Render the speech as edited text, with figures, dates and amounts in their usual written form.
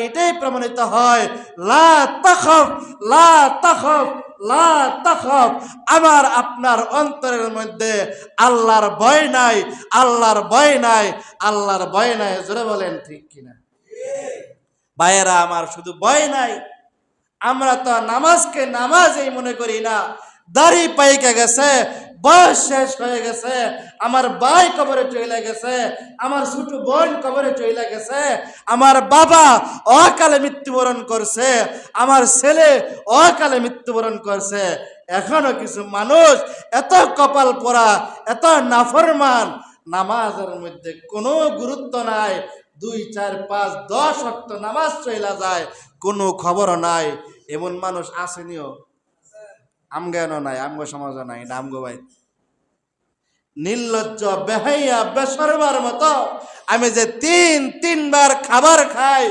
এটাই প্রমাণিত হয়, লা তাখাফ লা তাখাফ লা তাখাফ, আমার আপনার অন্তরের মধ্যে আল্লাহর ভয় নাই, আল্লাহর ভয় নাই, আল্লাহর ভয় নাই। জোরে বলেন ঠিক কিনা? ভাইয়েরা আমার, শুধু ভয় নাই, আমরা তো নামাজকে নামাজই মনে করি না। দাড়ি পাইকে গেছে, বয়স শেষ হয়ে গেছে, আমার ভাই কবরে চলে গেছে, আমার ছোট বোন কবরে চলে গেছে, আমার বাবা অকালে মৃত্যুবরণ করছে, আমার ছেলে অকালে মৃত্যুবরণ করছে, এখনো কিছু মানুষ এত কপাল পোড়া, এত নাফরমান, নামাজের মধ্যে কোনো গুরুত্ব নাই, 2, 4, 5, 10 ওয়াক্ত নামাজ চইলা যায়, কোনো খবর নাই। এমন মানুষ আসেনিও, আমগানো নাই, আমগো সমাজও নাই, এটা আমগো ভাই। নির্লজ্জ, বেহাইয়া, বেশরমার মতো আমি যে 3 বার খাবার খাই,